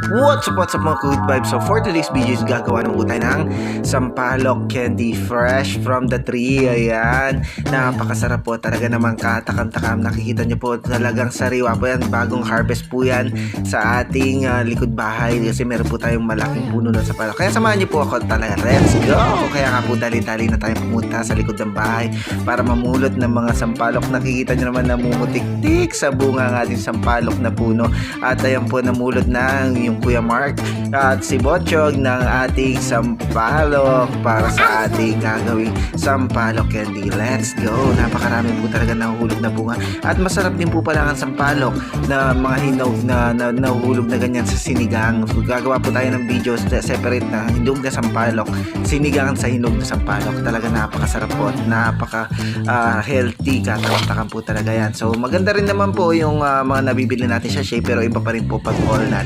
What's up mga good vibes? So for today's video is gagawa ng tayo ng sampalok candy fresh from the tree. Ayan, napakasarap po talaga naman, katakam-takam. Nakikita nyo po talagang sariwa po yan, bagong harvest po yan sa ating likod bahay kasi meron po tayong malaking puno ng sampalok. Kaya samahan nyo po ako talaga, let's go! Kaya nga po dali-dali na tayo pumunta sa likod ng bahay para mamulot ng mga sampalok. Nakikita nyo naman namumutik-tik sa bunga ng ating sampalok na puno. At ayan po, namulot na yung Kuya Mark at si Botchog ng ating sampalok para sa ating gagawing sampalok candy. Let's go! Napakarami po talaga nahuhulog na bunga at masarap din po pala ang sampalok na mga hinog na nahuhulog na ganyan sa sinigang. Gagawa po tayo ng video separate na hinog na sampalok, sinigang sa hinog na sampalok. Talaga napakasarap po at napaka healthy, katakam-takam po talaga yan. So maganda rin naman po yung mga nabibili natin sa Shea, pero iba pa rin po pag all natural.